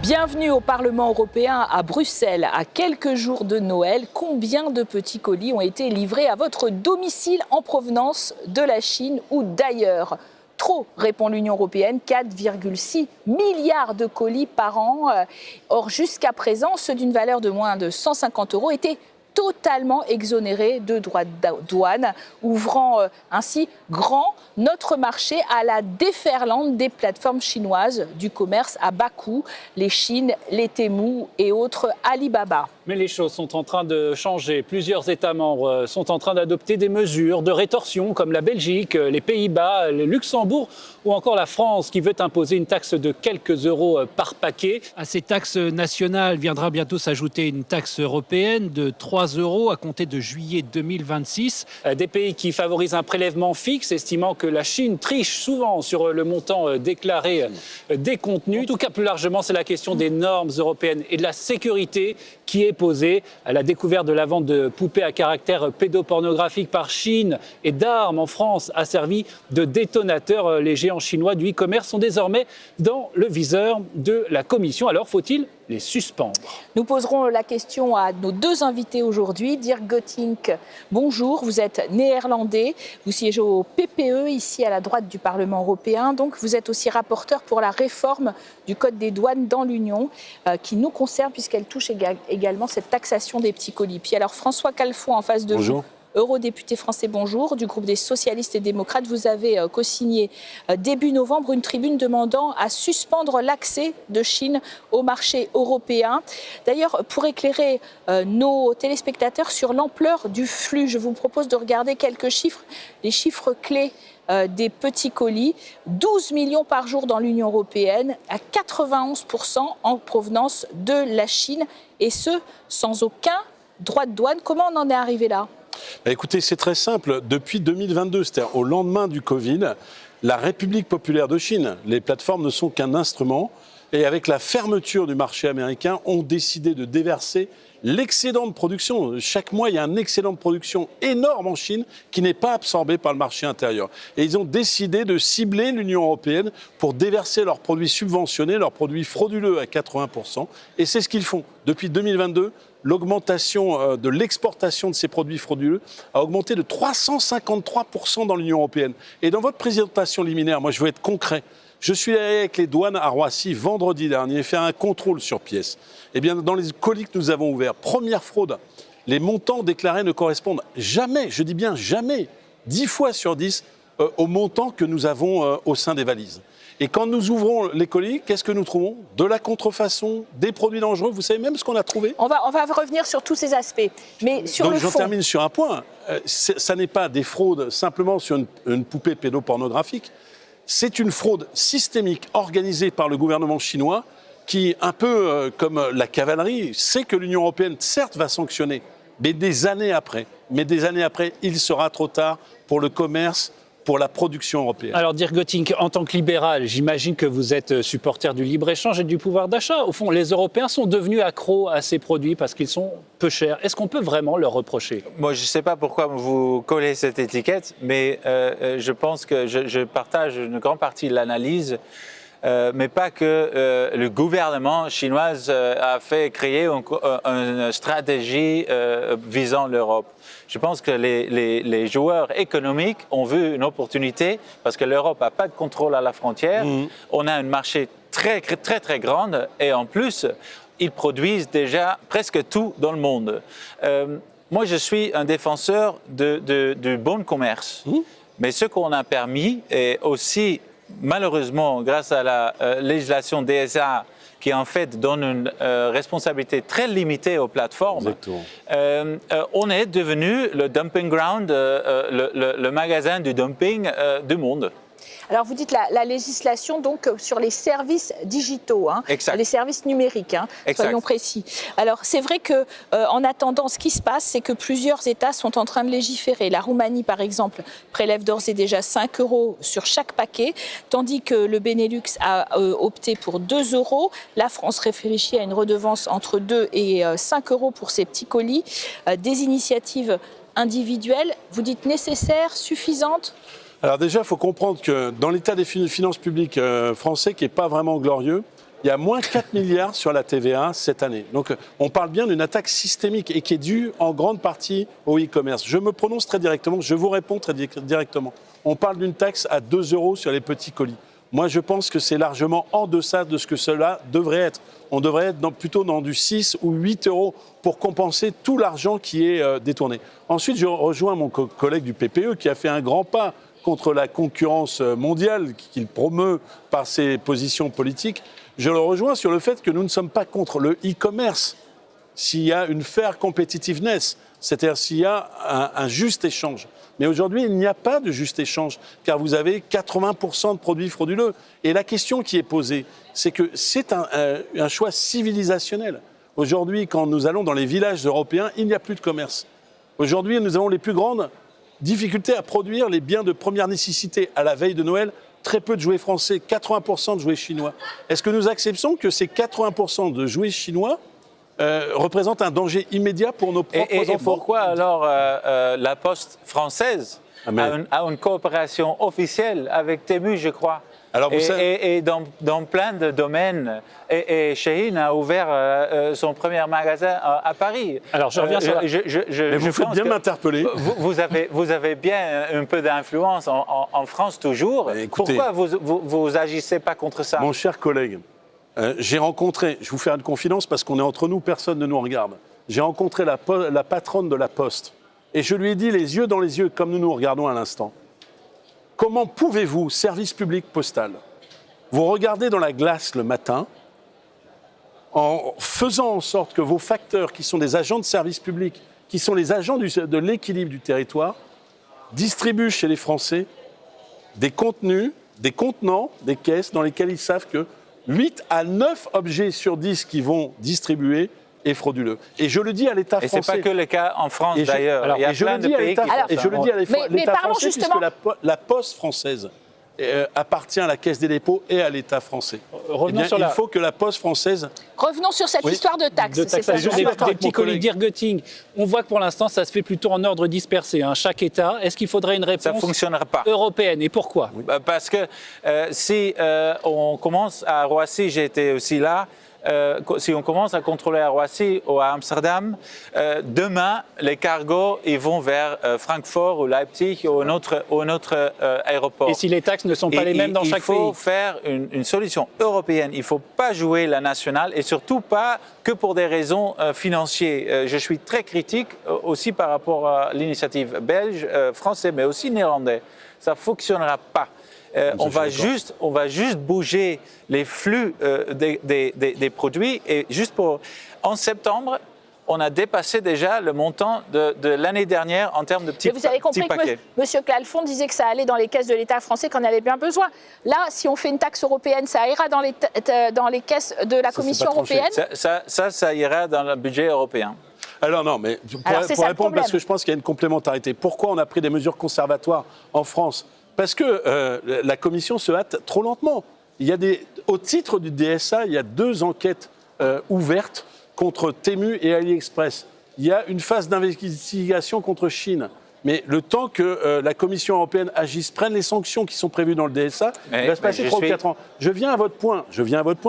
Bienvenue au Parlement européen à Bruxelles. À quelques jours de Noël, combien de petits colis ont été livrés à votre domicile en provenance de la Chine ou d'ailleurs? Trop, répond l'Union européenne, 4,6 milliards de colis par an. Or, jusqu'à présent, ceux d'une valeur de moins de 150 € étaient totalement exonérés de droits de douane, ouvrant ainsi grand notre marché à la déferlante des plateformes chinoises du commerce à bas coût, les Chine, les Temu et autres Alibaba. Mais les choses sont en train de changer. Plusieurs États membres sont en train d'adopter des mesures de rétorsion comme la Belgique, les Pays-Bas, le Luxembourg ou encore la France qui veut imposer une taxe de quelques euros par paquet. À ces taxes nationales viendra bientôt s'ajouter une taxe européenne de 3 € à compter de juillet 2026. Des pays qui favorisent un prélèvement fixe, estimant que la Chine triche souvent sur le montant déclaré des contenus. En tout cas, plus largement, c'est la question des normes européennes et de la sécurité qui est posée. La découverte de la vente de poupées à caractère pédopornographique par Chine et d'armes en France a servi de détonateur. Les géants chinois du e-commerce sont désormais dans le viseur de la Commission. Alors, faut-il les suspendre? Nous poserons la question à nos deux invités aujourd'hui. Dirk Gottink, bonjour, vous êtes néerlandais, vous siégez au PPE, ici à la droite du Parlement européen. Donc vous êtes aussi rapporteur pour la réforme du Code des douanes dans l'Union, qui nous concerne puisqu'elle touche également cette taxation des petits colis. Puis alors François Calfon en face de bonjour. Vous. Eurodéputé français, bonjour, du groupe des socialistes et démocrates. Vous avez co-signé début novembre une tribune demandant à suspendre l'accès de Chine au marché européen. D'ailleurs, pour éclairer nos téléspectateurs sur l'ampleur du flux, je vous propose de regarder quelques chiffres, les chiffres clés des petits colis. 12 millions par jour dans l'Union européenne, à 91% en provenance de la Chine, et ce, sans aucun droit de douane. Comment on en est arrivé là ? Écoutez, c'est très simple. Depuis 2022, c'est-à-dire au lendemain du Covid, la République populaire de Chine, les plateformes ne sont qu'un instrument. Et avec la fermeture du marché américain, ont décidé de déverser l'excédent de production. Chaque mois, il y a un excédent de production énorme en Chine qui n'est pas absorbé par le marché intérieur. Et ils ont décidé de cibler l'Union européenne pour déverser leurs produits subventionnés, leurs produits frauduleux à 80%. Et c'est ce qu'ils font. Depuis 2022, l'augmentation de l'exportation de ces produits frauduleux a augmenté de 353% dans l'Union européenne. Et dans votre présentation liminaire, moi je veux être concret. Je suis allé avec les douanes à Roissy vendredi dernier faire un contrôle sur pièce. Eh bien, dans les colis que nous avons ouverts, première fraude, les montants déclarés ne correspondent jamais, je dis bien jamais, 10 fois sur 10 aux montants que nous avons au sein des valises. Et quand nous ouvrons les colis, qu'est-ce que nous trouvons? De la contrefaçon, des produits dangereux. Vous savez même ce qu'on a trouvé? On va revenir sur tous ces aspects. Mais sur Donc le j'en fond... termine sur un point. Ça n'est pas des fraudes simplement sur une poupée pédopornographique. C'est une fraude systémique organisée par le gouvernement chinois qui, un peu comme la cavalerie, sait que l'Union européenne, certes, va sanctionner, mais des années après, il sera trop tard pour le commerce, pour la production européenne. Alors, Dirk Gottink, en tant que libéral, j'imagine que vous êtes supporter du libre-échange et du pouvoir d'achat. Au fond, les Européens sont devenus accros à ces produits parce qu'ils sont peu chers. Est-ce qu'on peut vraiment leur reprocher? Moi, je ne sais pas pourquoi vous collez cette étiquette, mais je pense que je partage une grande partie de l'analyse. Mais pas que le gouvernement chinois a fait créer une stratégie visant l'Europe. Je pense que les joueurs économiques ont vu une opportunité parce que l'Europe n'a pas de contrôle à la frontière. On a un marché très, très, très grand et en plus, ils produisent déjà presque tout dans le monde. Moi, je suis un défenseur du bon commerce. Mais ce qu'on a permis est aussi... Malheureusement, grâce à la législation DSA, qui en fait donne une responsabilité très limitée aux plateformes, on est devenu le dumping ground, le magasin du dumping du monde. Alors vous dites la législation donc sur les services digitaux, hein, les services numériques, hein, soyons précis. Alors c'est vrai que en attendant, ce qui se passe, c'est que plusieurs États sont en train de légiférer. La Roumanie, par exemple, prélève d'ores et déjà 5 € sur chaque paquet, tandis que le Benelux a opté pour 2 €. La France réfléchit à une redevance entre 2 et 5 € pour ces petits colis. Des initiatives individuelles, vous dites nécessaires, suffisantes? Alors déjà, il faut comprendre que dans l'état des finances publiques français, qui n'est pas vraiment glorieux, Il y a moins 4 milliards sur la TVA cette année. Donc on parle bien d'une attaque systémique et qui est due en grande partie au e-commerce. Je me prononce très directement, je vous réponds très directement. On parle d'une taxe à 2 € sur les petits colis. Moi, je pense que c'est largement en deçà de ce que cela devrait être. On devrait être plutôt dans du 6 ou 8 € pour compenser tout l'argent qui est détourné. Ensuite, je rejoins mon collègue du PPE qui a fait un grand pas contre la concurrence mondiale qu'il promeut par ses positions politiques. Je le rejoins sur le fait que nous ne sommes pas contre le e-commerce s'il y a une fair competitiveness, c'est-à-dire s'il y a un juste échange. Mais aujourd'hui, il n'y a pas de juste échange, car vous avez 80% de produits frauduleux. Et la question qui est posée, c'est que c'est un choix civilisationnel. Aujourd'hui, quand nous allons dans les villages européens, il n'y a plus de commerce. Aujourd'hui, nous avons les plus grandes difficultés à produire les biens de première nécessité. À la veille de Noël, très peu de jouets français, 80% de jouets chinois. Est-ce que nous acceptons que ces 80% de jouets chinois représentent un danger immédiat pour nos propres enfants? Et pourquoi alors la Poste française a une coopération officielle avec Temu, je crois? Alors, et dans plein de domaines. Et Shein a ouvert son premier magasin à Paris. Alors, je reviens sur Mais vous faites bien m'interpeller. Vous avez bien un peu d'influence en France toujours. Écoutez, pourquoi vous agissez pas contre ça? Mon cher collègue, j'ai rencontré, je vous fais une confidence parce qu'on est entre nous, personne ne nous regarde. J'ai rencontré la patronne de la Poste et je lui ai dit les yeux dans les yeux, comme nous nous regardons à l'instant. Comment pouvez-vous, service public postal, vous regarder dans la glace le matin en faisant en sorte que vos facteurs, qui sont des agents de service public, qui sont les agents de l'équilibre du territoire, distribuent chez les Français des contenus, des contenants, des caisses dans lesquelles ils savent que 8 à 9 objets sur 10 qui vont distribuer est frauduleux. Et je le dis à l'État français. Et ce n'est pas que le cas en France d'ailleurs. Il y a plein de pays qui font ça. Et je le dis à l'État français puisque la Poste française appartient à la Caisse des dépôts et à l'État français. Il faut que la Poste française... Revenons sur cette histoire de taxes. De taxation des petits colis d'Irgoting. On voit que pour l'instant, ça se fait plutôt en ordre dispersé. Chaque État, est-ce qu'il faudrait une réponse européenne? Et pourquoi? Parce que si on commence à Roissy, j'ai été aussi là, si on commence à contrôler à Roissy ou à Amsterdam, demain, les cargos ils vont vers Francfort ou Leipzig ou un autre aéroport. Et si les taxes ne sont pas les mêmes dans chaque pays? Il faut faire une solution européenne. Il ne faut pas jouer la nationale et surtout pas que pour des raisons financières. Je suis très critique aussi par rapport à l'initiative belge, française, mais aussi néerlandais. Ça ne fonctionnera pas. On va juste bouger les flux des produits. Et juste en septembre, on a dépassé déjà le montant de l'année dernière en termes de petits paquets. Vous avez compris que M. Clalfon disait que ça allait dans les caisses de l'État français, qu'on avait bien besoin. Là, si on fait une taxe européenne, ça ira dans les caisses de la Commission européenne? Ça ira dans le budget européen. Alors non, mais pour répondre, parce que je pense qu'il y a une complémentarité. Pourquoi on a pris des mesures conservatoires en France? Parce que la Commission se hâte trop lentement. Au titre du DSA, il y a 2 enquêtes ouvertes contre Temu et AliExpress. Il y a une phase d'investigation contre Chine. Mais le temps que la Commission européenne agisse, prenne les sanctions qui sont prévues dans le DSA, il va se passer 3 ou 4 ans. Je viens à votre point,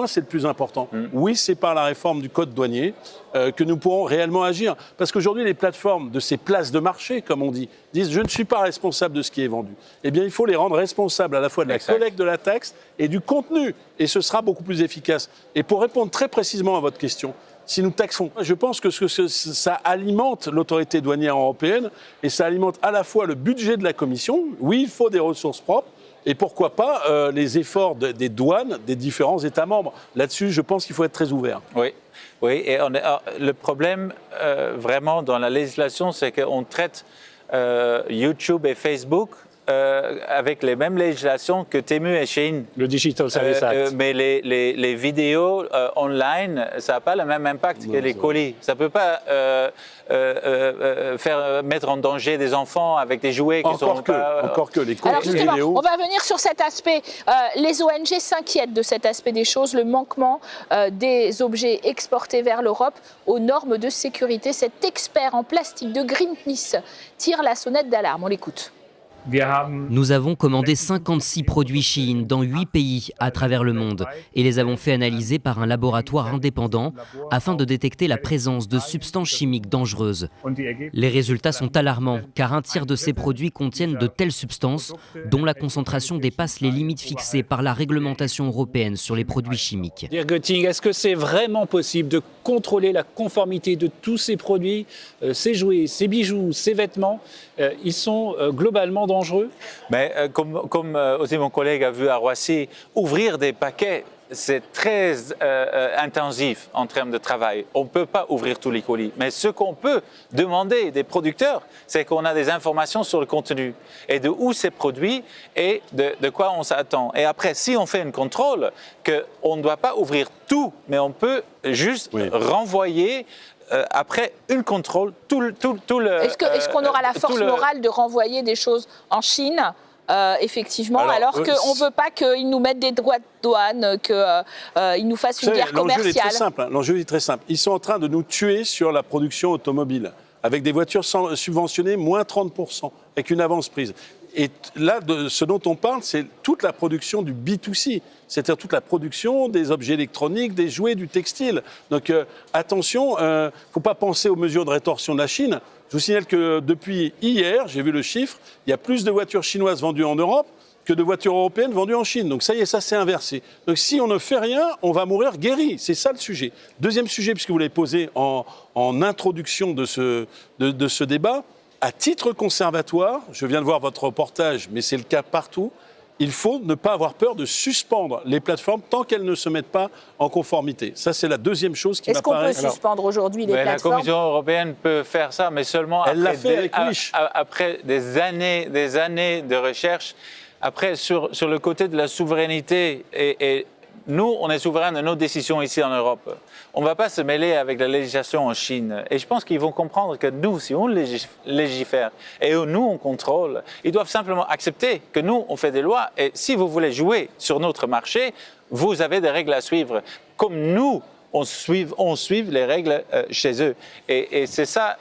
c'est le plus important. Oui, c'est par la réforme du code douanier que nous pourrons réellement agir. Parce qu'aujourd'hui, les plateformes de ces places de marché, comme on dit, disent « je ne suis pas responsable de ce qui est vendu ». Eh bien, il faut les rendre responsables à la fois de la collecte de la taxe et du contenu. Et ce sera beaucoup plus efficace. Et pour répondre très précisément à votre question, si nous taxons, je pense que ça alimente l'autorité douanière européenne et ça alimente à la fois le budget de la Commission. Oui, il faut des ressources propres et pourquoi pas les efforts des douanes des différents États membres. Là-dessus, je pense qu'il faut être très ouvert. Oui, et le problème vraiment dans la législation, c'est qu'on traite YouTube et Facebook avec les mêmes législations que Temu et Shein. Le Digital Service Act. Mais les vidéos online, ça n'a pas le même impact que les colis. Ça ne peut pas mettre en danger des enfants avec des jouets qui sont pas... Encore que les Alors contenus justement, vidéo... on va venir sur cet aspect. Les ONG s'inquiètent de cet aspect des choses, le manquement des objets exportés vers l'Europe aux normes de sécurité. Cet expert en plastique de Greenpeace tire la sonnette d'alarme. On l'écoute. Nous avons commandé 56 produits Shein dans 8 pays à travers le monde et les avons fait analyser par un laboratoire indépendant afin de détecter la présence de substances chimiques dangereuses. Les résultats sont alarmants car un tiers de ces produits contiennent de telles substances dont la concentration dépasse les limites fixées par la réglementation européenne sur les produits chimiques. Dirk Goetting, est-ce que c'est vraiment possible de contrôler la conformité de tous ces produits, ces jouets, ces bijoux, ces vêtements? Ils sont globalement dangereux? Mais comme aussi mon collègue a vu à Roissy, ouvrir des paquets, c'est très intensif en termes de travail. On ne peut pas ouvrir tous les colis. Mais ce qu'on peut demander des producteurs, c'est qu'on a des informations sur le contenu et de où c'est produit et de quoi on s'attend. Et après, si on fait un contrôle, qu'on ne doit pas ouvrir tout, mais on peut juste renvoyer après une contrôle tout le... Est-ce qu'on aura la force morale de renvoyer des choses en Chine effectivement, alors qu'on ne veut pas qu'ils nous mettent des droits de douane, qu'ils nous fassssent une guerre commerciale? L'enjeu est très simple. Ils sont en train de nous tuer sur la production automobile, avec des voitures subventionnées, moins 30%, avec une avance prise. Et là, ce dont on parle, c'est toute la production du B2C, c'est-à-dire toute la production des objets électroniques, des jouets, du textile. Donc attention, il ne faut pas penser aux mesures de rétorsion de la Chine. Je vous signale que depuis hier, j'ai vu le chiffre, il y a plus de voitures chinoises vendues en Europe que de voitures européennes vendues en Chine. Donc ça y est, ça s'est inversé. Donc si on ne fait rien, on va mourir guéri. C'est ça le sujet. Deuxième sujet, puisque vous l'avez posé en introduction de ce débat, à titre conservatoire, je viens de voir votre reportage, mais c'est le cas partout, il faut ne pas avoir peur de suspendre les plateformes tant qu'elles ne se mettent pas en conformité. Ça, c'est la deuxième chose qui m'apparaît. Est-ce qu'on peut suspendre aujourd'hui les plateformes? La Commission européenne peut faire ça, mais seulement après des années de recherche. Après, sur le côté de la souveraineté, et nous, on est souverain de nos décisions ici en Europe. On ne va pas se mêler avec la législation en Chine. Et je pense qu'ils vont comprendre que nous, si on légifère et nous, on contrôle, ils doivent simplement accepter que nous, on fait des lois. Et si vous voulez jouer sur notre marché, vous avez des règles à suivre. Comme nous, on suive les règles chez eux. Et c'est ça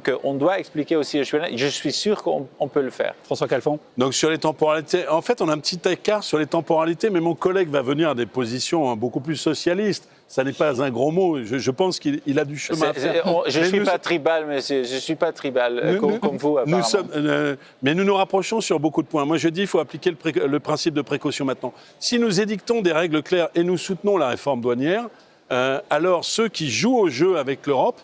qu'on doit expliquer aussi aux Chinois. Je suis sûr qu'on peut le faire. François Calfon. Donc sur les temporalités, en fait, on a un petit écart sur les temporalités, mais mon collègue va venir à des positions beaucoup plus socialistes. Ça n'est pas un gros mot. Je pense qu'il a du chemin à faire. Je ne suis pas tribal, monsieur. Je ne suis pas tribal comme vous, apparemment. Mais nous nous rapprochons sur beaucoup de points. Moi, je dis qu'il faut appliquer le principe de précaution maintenant. Si nous édictons des règles claires et nous soutenons la réforme douanière, alors ceux qui jouent au jeu avec l'Europe,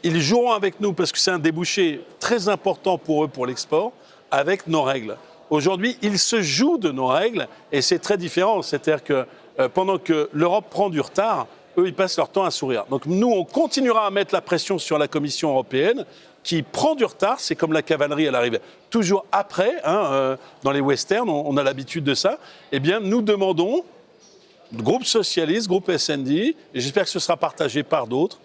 ils joueront avec nous parce que c'est un débouché très important pour eux, pour l'export, avec nos règles. Aujourd'hui, ils se jouent de nos règles et c'est très différent. C'est-à-dire que pendant que l'Europe prend du retard, eux, ils passent leur temps à sourire. Donc nous, on continuera à mettre la pression sur la Commission européenne qui prend du retard. C'est comme la cavalerie, elle arrive toujours après. Dans les westerns, on a l'habitude de ça. Eh bien, nous demandons, groupe socialiste, groupe SND, et j'espère que ce sera partagé par d'autres,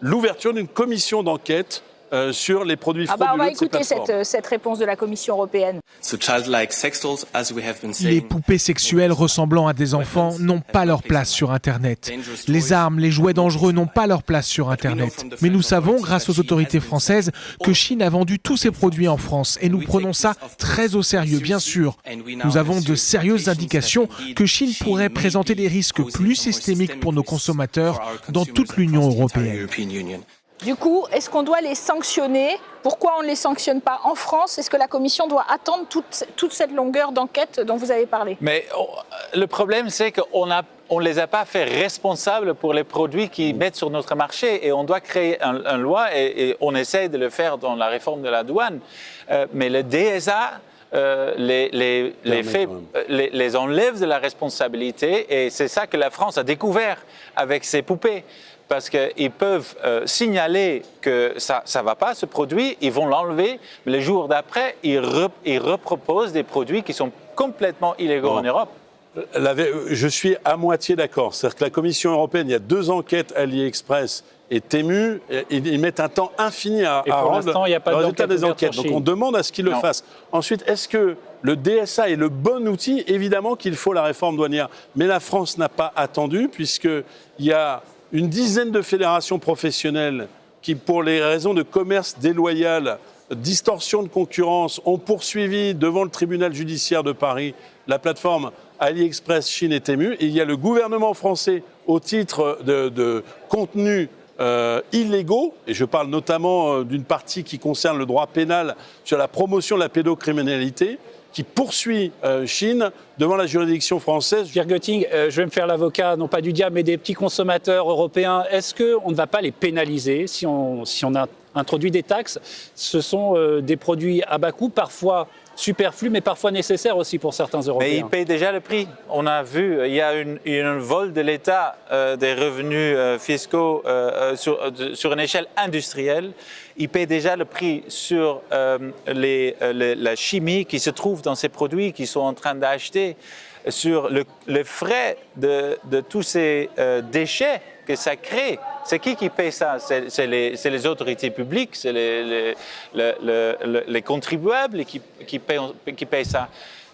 l'ouverture d'une commission d'enquête sur les produits frauduleux. On va écouter cette réponse de la Commission européenne. Les poupées sexuelles ressemblant à des enfants n'ont pas leur place sur Internet. Les armes, les jouets dangereux n'ont pas leur place sur Internet. Mais nous savons, grâce aux autorités françaises, que Chine a vendu tous ces produits en France et nous prenons ça très au sérieux, bien sûr. Nous avons de sérieuses indications que Chine pourrait présenter des risques plus systémiques pour nos consommateurs dans toute l'Union européenne. Du coup, est-ce qu'on doit les sanctionner? Pourquoi on ne les sanctionne pas en France? Est-ce que la Commission doit attendre toute cette longueur d'enquête dont vous avez parlé? Mais le problème, c'est qu'on ne les a pas fait responsables pour les produits qu'ils mettent sur notre marché. Et on doit créer une loi, et on essaye de le faire dans la réforme de la douane. Mais le DSA les enlève de la responsabilité. Et c'est ça que la France a découvert avec ses poupées. Parce qu'ils peuvent signaler que ça ne va pas, ce produit, ils vont l'enlever, mais les jours d'après, ils reproposent des produits qui sont complètement illégaux en Europe. Je suis à moitié d'accord. C'est-à-dire que la Commission européenne, il y a 2 enquêtes AliExpress et Temu, ils mettent un temps infini à rendre le résultat des enquêtes. Donc on demande à ce qu'ils le fassent. Ensuite, est-ce que le DSA est le bon outil? Évidemment qu'il faut la réforme douanière. Mais la France n'a pas attendu, puisqu'il y a une dizaine de fédérations professionnelles qui, pour les raisons de commerce déloyal, distorsion de concurrence ont poursuivi devant le tribunal judiciaire de Paris la plateforme AliExpress Chine et Temu. Et il y a le gouvernement français au titre de contenus illégaux, et je parle notamment d'une partie qui concerne le droit pénal sur la promotion de la pédocriminalité, qui poursuit Chine devant la juridiction française. Pierre Götting, je vais me faire l'avocat, non pas du diable, mais des petits consommateurs européens. Est-ce qu'on ne va pas les pénaliser si on a introduit des taxes? Ce sont des produits à bas coût, parfois superflus, mais parfois nécessaires aussi pour certains Européens. Mais ils payent déjà le prix. On a vu, il y a un vol de l'État des revenus fiscaux sur une échelle industrielle. Ils payent déjà le prix sur la chimie qui se trouve dans ces produits qu'ils sont en train d'acheter, sur les frais de tous ces déchets que ça crée. C'est qui paye ça? C'est les autorités publiques, c'est les contribuables qui payent ça.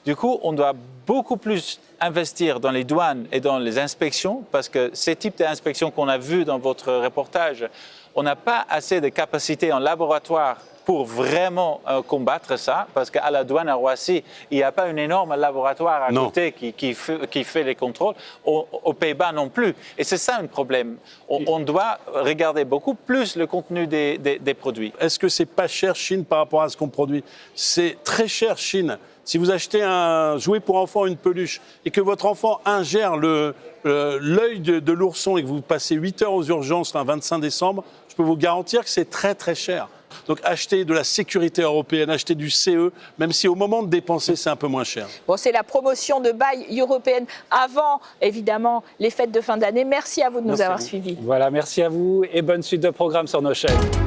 Du coup, on doit beaucoup plus investir dans les douanes et dans les inspections, parce que ces types d'inspections qu'on a vus dans votre reportage, on n'a pas assez de capacité en laboratoire pour vraiment combattre ça, parce qu'à la douane à Roissy, il n'y a pas un énorme laboratoire à côté qui fait les contrôles. Aux Pays-Bas non plus. Et c'est ça un problème. On doit regarder beaucoup plus le contenu des produits. Est-ce que c'est pas cher Chine par rapport à ce qu'on produit? C'est très cher Chine. Si vous achetez un jouet pour enfant, une peluche, et que votre enfant ingère l'œil de l'ourson et que vous passez 8 heures aux urgences un 25 décembre, je peux vous garantir que c'est très très cher. Donc acheter de la sécurité européenne, acheter du CE, même si au moment de dépenser, c'est un peu moins cher. Bon, c'est la promotion de Buy européenne avant, évidemment, les fêtes de fin d'année. Merci à vous de nous avoir suivis. Voilà, merci à vous et bonne suite de programme sur nos chaînes.